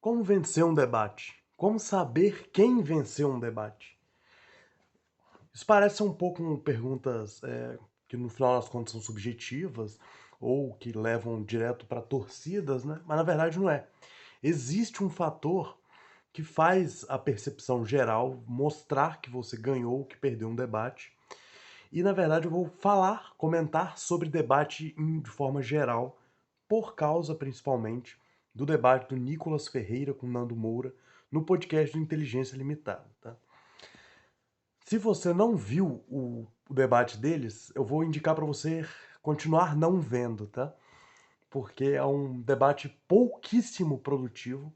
Como vencer um debate? Como saber quem venceu um debate? Isso parece um pouco perguntas que no final das contas são subjetivas ou que levam direto para torcidas, né? Mas na verdade não é. Existe um fator que faz a percepção geral mostrar que você ganhou, que perdeu um debate. E na verdade eu vou comentar sobre debate de forma geral, por causa principalmente do debate do Nicolas Ferreira com Nando Moura no podcast do Inteligência Limitada, tá? Se você não viu o debate deles, eu vou indicar para você continuar não vendo, tá? Porque é um debate pouquíssimo produtivo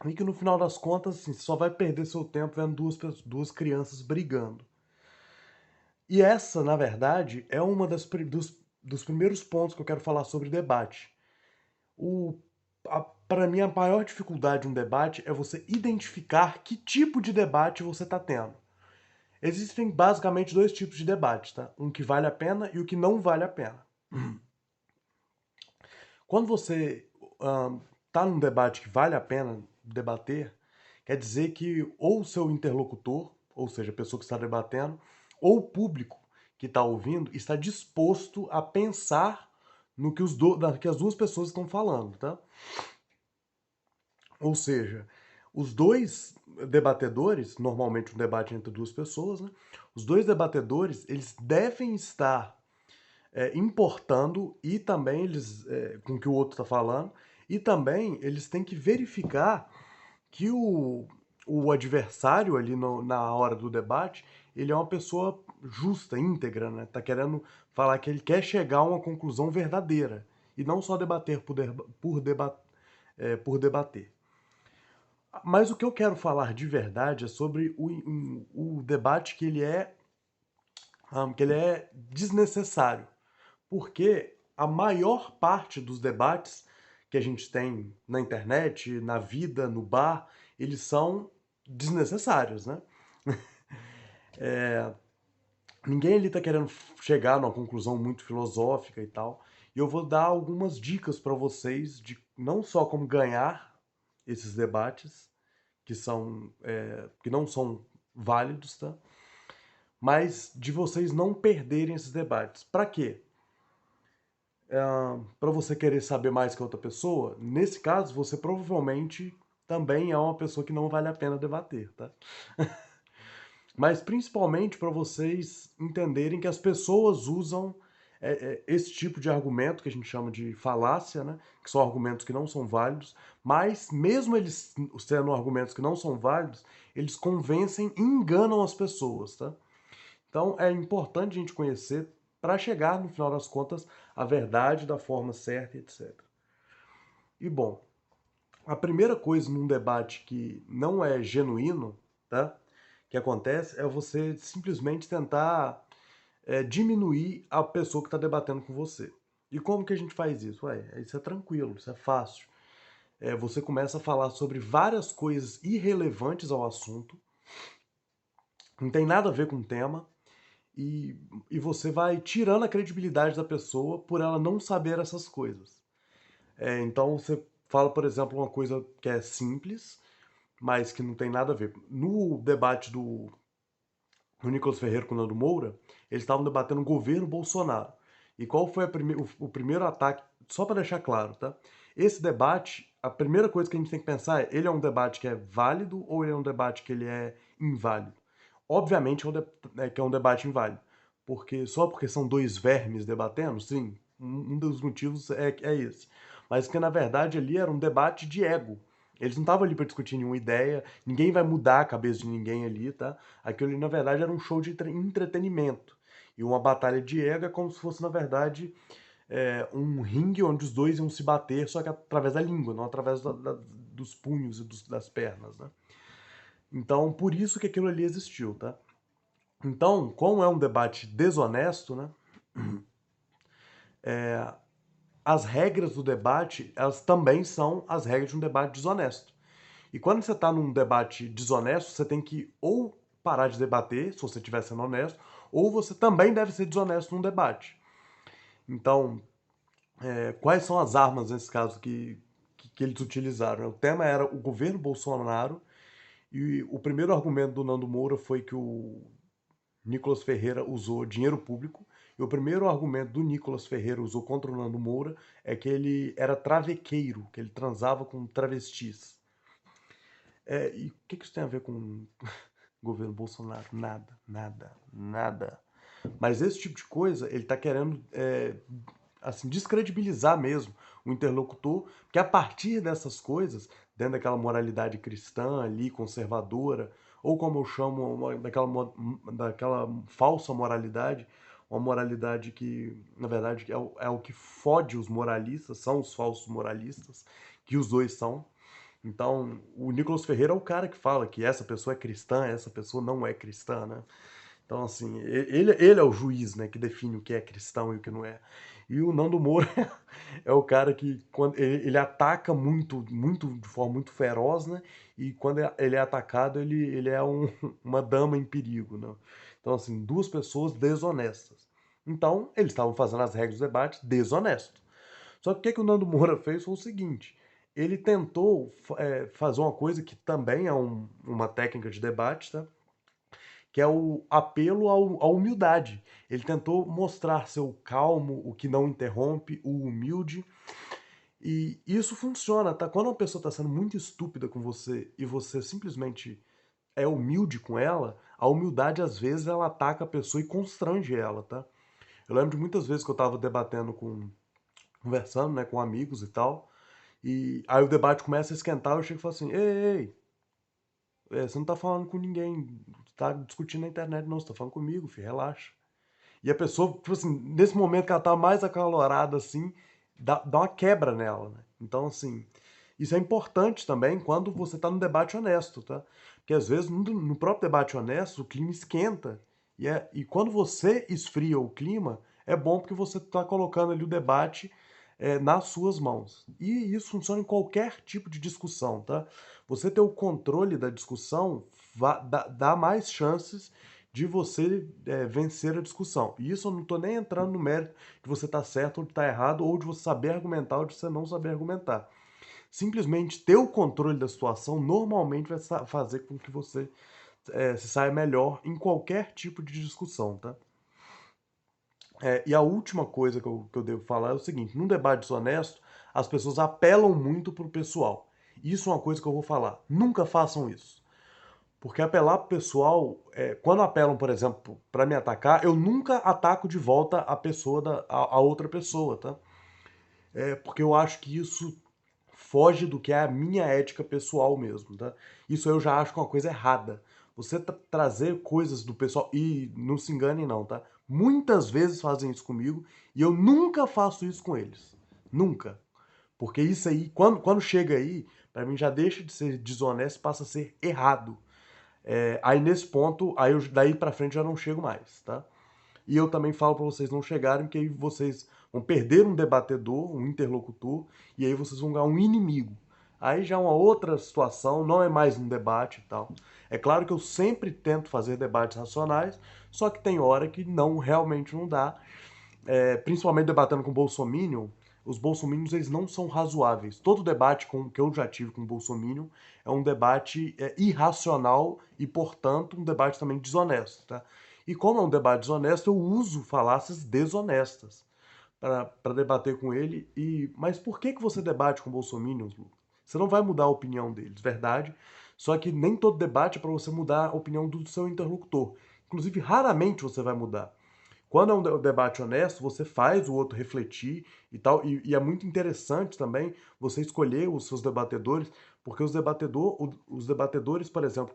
e que no final das contas assim, só vai perder seu tempo vendo duas crianças brigando. E essa, na verdade, é uma dos primeiros pontos que eu quero falar sobre debate. Para mim, a maior dificuldade de um debate é você identificar que tipo de debate você está tendo. Existem basicamente dois tipos de debate, tá? Um que vale a pena e o que não vale a pena. Quando você está num debate que vale a pena debater, quer dizer que ou o seu interlocutor, ou seja, a pessoa que está debatendo, ou o público que está ouvindo, está disposto a pensar no que, que as duas pessoas estão falando, tá? Ou seja, os dois debatedores, normalmente um debate entre duas pessoas, né? Os dois debatedores, eles devem estar importando e também com o que o outro está falando, e também eles têm que verificar que o adversário ali na hora do debate, ele é uma pessoa justa, íntegra, né? Tá querendo falar que ele quer chegar a uma conclusão verdadeira e não só debater por debater. Mas o que eu quero falar de verdade é sobre o debate que ele é desnecessário. Porque a maior parte dos debates que a gente tem na internet, na vida, no bar, eles são desnecessários, né? Ninguém ali tá querendo chegar numa conclusão muito filosófica e tal. E eu vou dar algumas dicas para vocês de não só como ganhar esses debates, que não são válidos, tá? Mas de vocês não perderem esses debates. Para quê? Para você querer saber mais que a outra pessoa, nesse caso, você provavelmente também é uma pessoa que não vale a pena debater, tá? Mas principalmente para vocês entenderem que as pessoas usam esse tipo de argumento que a gente chama de falácia, né? Que são argumentos que não são válidos, mas mesmo eles sendo argumentos que não são válidos, eles convencem e enganam as pessoas, tá? Então é importante a gente conhecer para chegar, no final das contas, à verdade da forma certa, etc. E bom, a primeira coisa num debate que não é genuíno, tá? Que acontece é você simplesmente tentar diminuir a pessoa que está debatendo com você. E como que a gente faz isso? Ué, isso é tranquilo, isso é fácil. Você começa a falar sobre várias coisas irrelevantes ao assunto, não tem nada a ver com o tema, e, e você vai tirando a credibilidade da pessoa por ela não saber essas coisas. Então você fala, por exemplo, uma coisa que é simples, mas que não tem nada a ver. No debate do Nicolas Ferreira com o Nando Moura, eles estavam debatendo o governo Bolsonaro. E qual foi o primeiro ataque? Só para deixar claro, tá? Esse debate, a primeira coisa que a gente tem que pensar é, ele é um debate que é válido ou ele é um debate que ele é inválido? Obviamente que é um debate inválido. Porque só porque são dois vermes debatendo, sim, um dos motivos é esse. Mas que na verdade ali era um debate de ego. Eles não estavam ali para discutir nenhuma ideia, ninguém vai mudar a cabeça de ninguém ali, tá? Aquilo ali na verdade era um show de entretenimento. E uma batalha de ego é como se fosse, na verdade, um ringue onde os dois iam se bater, só que através da língua, não através dos punhos e das pernas, né? Então, por isso que aquilo ali existiu, tá? Então, como é um debate desonesto, né? As regras do debate, elas também são as regras de um debate desonesto. E quando você está num debate desonesto, você tem que ou parar de debater, se você estiver sendo honesto, ou você também deve ser desonesto num debate. Então, quais são as armas, nesse caso, que eles utilizaram, né? O tema era o governo Bolsonaro, e o primeiro argumento do Nando Moura foi que o Nicolas Ferreira usou dinheiro público, e o primeiro argumento do Nicolas Ferreira usou contra o Nando Moura é que ele era travequeiro, que ele transava com travestis. E o que isso tem a ver com o governo Bolsonaro? Nada, nada, nada. Mas esse tipo de coisa, ele está querendo assim, descredibilizar mesmo o interlocutor, que a partir dessas coisas, dentro daquela moralidade cristã ali, conservadora, ou como eu chamo, daquela falsa moralidade, uma moralidade que, na verdade, é o que fode os moralistas, são os falsos moralistas, que os dois são. Então, o Nicolas Ferreira é o cara que fala que essa pessoa é cristã, essa pessoa não é cristã, né? Então, assim, ele é o juiz, né, que define o que é cristão e o que não é. E o Nando Moura é o cara que quando ele ataca muito, muito de forma muito feroz, né? E quando ele é atacado, ele é uma dama em perigo, né? Então, assim, duas pessoas desonestas. Então, eles estavam fazendo as regras do debate desonesto. Só que o que o Nando Moura fez foi o seguinte: ele tentou fazer uma coisa que também é uma técnica de debate, tá? Que é o apelo à humildade. Ele tentou mostrar ser o calmo, o que não interrompe, o humilde. E isso funciona, tá? Quando uma pessoa está sendo muito estúpida com você e você simplesmente é humilde com ela, a humildade às vezes ela ataca a pessoa e constrange ela, tá? Eu lembro de muitas vezes que eu estava debatendo conversando, né, com amigos e tal, e aí o debate começa a esquentar, eu chego e falo assim: ei, você não tá falando com ninguém, tá discutindo na internet, não, você tá falando comigo, filho, relaxa. E a pessoa, tipo assim, nesse momento que ela tá mais acalorada, assim, dá uma quebra nela, né? Então, assim, isso é importante também quando você tá num debate honesto, tá? Porque às vezes no próprio debate honesto o clima esquenta. E quando você esfria o clima, é bom porque você tá colocando ali o debate nas suas mãos. E isso funciona em qualquer tipo de discussão, tá? Você ter o controle da discussão dá mais chances de você vencer a discussão. E isso eu não estou nem entrando no mérito de você estar certo ou de estar errado, ou de você saber argumentar ou de você não saber argumentar. Simplesmente ter o controle da situação normalmente vai fazer com que você se saia melhor em qualquer tipo de discussão, tá? E a última coisa que eu devo falar é o seguinte: num debate desonesto, as pessoas apelam muito pro pessoal. Isso é uma coisa que eu vou falar. Nunca façam isso. Porque apelar pro pessoal, quando apelam, por exemplo, para me atacar, eu nunca ataco de volta a pessoa a outra pessoa, tá? Porque eu acho que isso foge do que é a minha ética pessoal mesmo, tá? Isso eu já acho que é uma coisa errada. Você trazer coisas do pessoal, e não se enganem não, tá? Muitas vezes fazem isso comigo e eu nunca faço isso com eles. Nunca. Porque isso aí, quando chega aí, pra mim já deixa de ser desonesto, passa a ser errado. Aí nesse ponto, daí pra frente já não chego mais, tá? E eu também falo pra vocês não chegarem, porque aí vocês vão perder um debatedor, um interlocutor, e aí vocês vão ganhar um inimigo. Aí já é uma outra situação, não é mais um debate e tal. É claro que eu sempre tento fazer debates racionais, só que tem hora que não, realmente não dá. Principalmente debatendo com o Bolsominion, os bolsominions eles não são razoáveis. Todo debate que eu já tive com o Bolsominion é um debate irracional e, portanto, um debate também desonesto, tá? E como é um debate desonesto, eu uso falácias desonestas para debater com ele. Mas por que você debate com bolsominions, Lu? Você não vai mudar a opinião deles, verdade? Só que nem todo debate é para você mudar a opinião do seu interlocutor. Inclusive, raramente você vai mudar. Quando é um debate honesto, você faz o outro refletir e tal. E é muito interessante também você escolher os seus debatedores, porque os debatedores, por exemplo,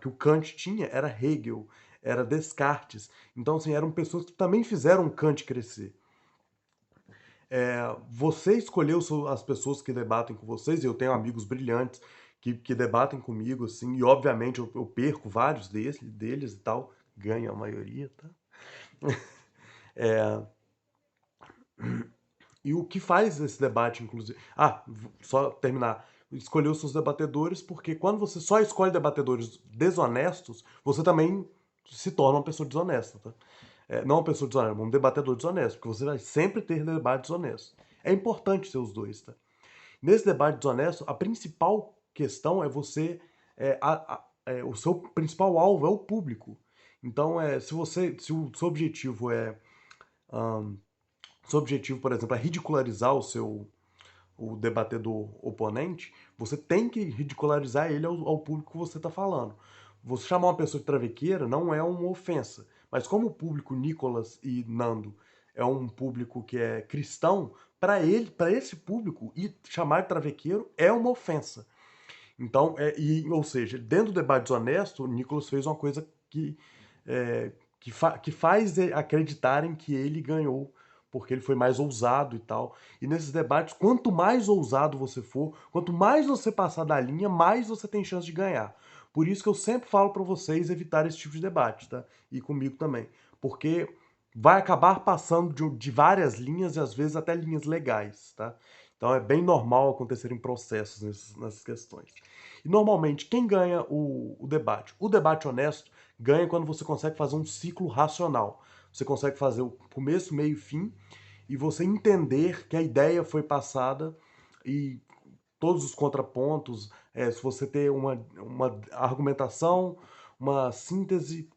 que o Kant tinha era Hegel, era Descartes. Então, assim, eram pessoas que também fizeram Kant crescer. Você escolheu as pessoas que debatem com vocês, e eu tenho amigos brilhantes que debatem comigo, assim, e obviamente eu perco vários deles e tal, ganho a maioria, tá? É, E o que faz esse debate, inclusive. Só terminar. Escolher os seus debatedores, porque quando você só escolhe debatedores desonestos, você também se torna uma pessoa desonesta, tá? Não uma pessoa desonesta, um debatedor desonesto, porque você vai sempre ter debates honestos. É importante ser os dois, tá? Nesse debate desonesto, a principal questão é você, o seu principal alvo é o público. Então, se o seu objetivo ahn, seu objetivo, por exemplo, é ridicularizar o debatedor oponente, você tem que ridicularizar ele ao público que você está falando. Você chamar uma pessoa de travequeira não é uma ofensa, mas como o público Nicolas e Nando é um público que é cristão, para esse público, e chamar de travequeiro é uma ofensa. Então, ou seja, dentro do debate desonesto, o Nicolas fez uma coisa é, que faz acreditarem que ele ganhou, porque ele foi mais ousado e tal. E nesses debates, quanto mais ousado você for, quanto mais você passar da linha, mais você tem chance de ganhar. Por isso que eu sempre falo para vocês evitar esse tipo de debate, tá? E comigo também. Porque vai acabar passando de várias linhas e às vezes até linhas legais, tá? Então é bem normal acontecerem processos nessas questões. E normalmente, quem ganha o debate? O debate honesto ganha quando você consegue fazer um ciclo racional. Você consegue fazer o começo, meio e fim, e você entender que a ideia foi passada e todos os contrapontos, se você ter uma argumentação, uma síntese,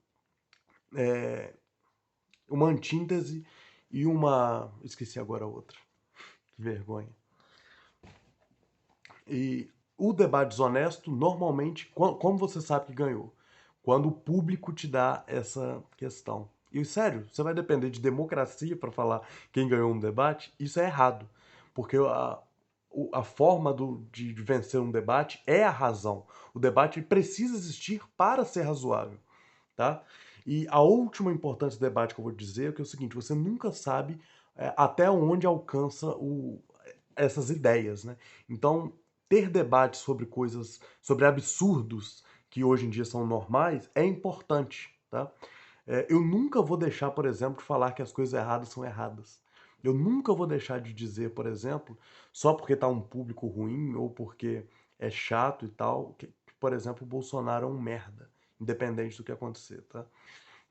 uma antítese e uma. Esqueci agora a outra. Que vergonha. E o debate desonesto, normalmente, como você sabe que ganhou? Quando o público te dá essa questão. E sério, você vai depender de democracia para falar quem ganhou um debate? Isso é errado. Porque a forma de vencer um debate é a razão. O debate precisa existir para ser razoável, tá? E a última importância do debate que eu vou dizer é que é o seguinte: você nunca sabe até onde alcança essas ideias, né? Então, ter debates sobre coisas, sobre absurdos que hoje em dia são normais é importante, tá? Eu nunca vou deixar, por exemplo, de falar que as coisas erradas são erradas. Eu nunca vou deixar de dizer, por exemplo, só porque está um público ruim ou porque é chato e tal, que, por exemplo, o Bolsonaro é um merda, independente do que acontecer, tá?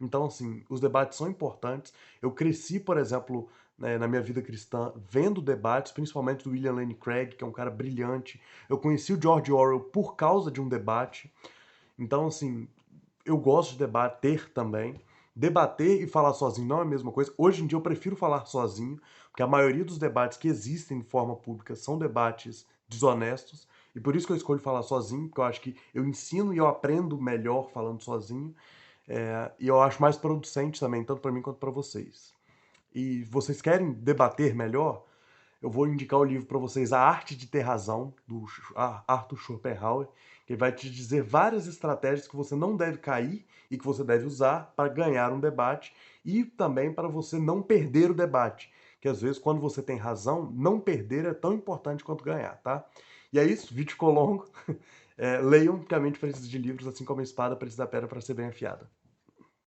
Então, assim, os debates são importantes. Eu cresci, por exemplo, na minha vida cristã, vendo debates, principalmente do William Lane Craig, que é um cara brilhante. Eu conheci o George Orwell por causa de um debate. Então, assim, eu gosto de debater também. Debater e falar sozinho não é a mesma coisa. Hoje em dia eu prefiro falar sozinho, porque a maioria dos debates que existem de forma pública são debates desonestos. E por isso que eu escolho falar sozinho, porque eu acho que eu ensino e eu aprendo melhor falando sozinho. E eu acho mais producente também, tanto para mim quanto para vocês. E vocês querem debater melhor? Eu vou indicar o livro para vocês, A Arte de Ter Razão, do Arthur Schopenhauer, que vai te dizer várias estratégias que você não deve cair e que você deve usar para ganhar um debate e também para você não perder o debate. Que às vezes, quando você tem razão, não perder é tão importante quanto ganhar, tá? E é isso, vídeo ficou longo. Leiam, porque a mente precisa de livros, assim como a espada precisa da pedra para ser bem afiada.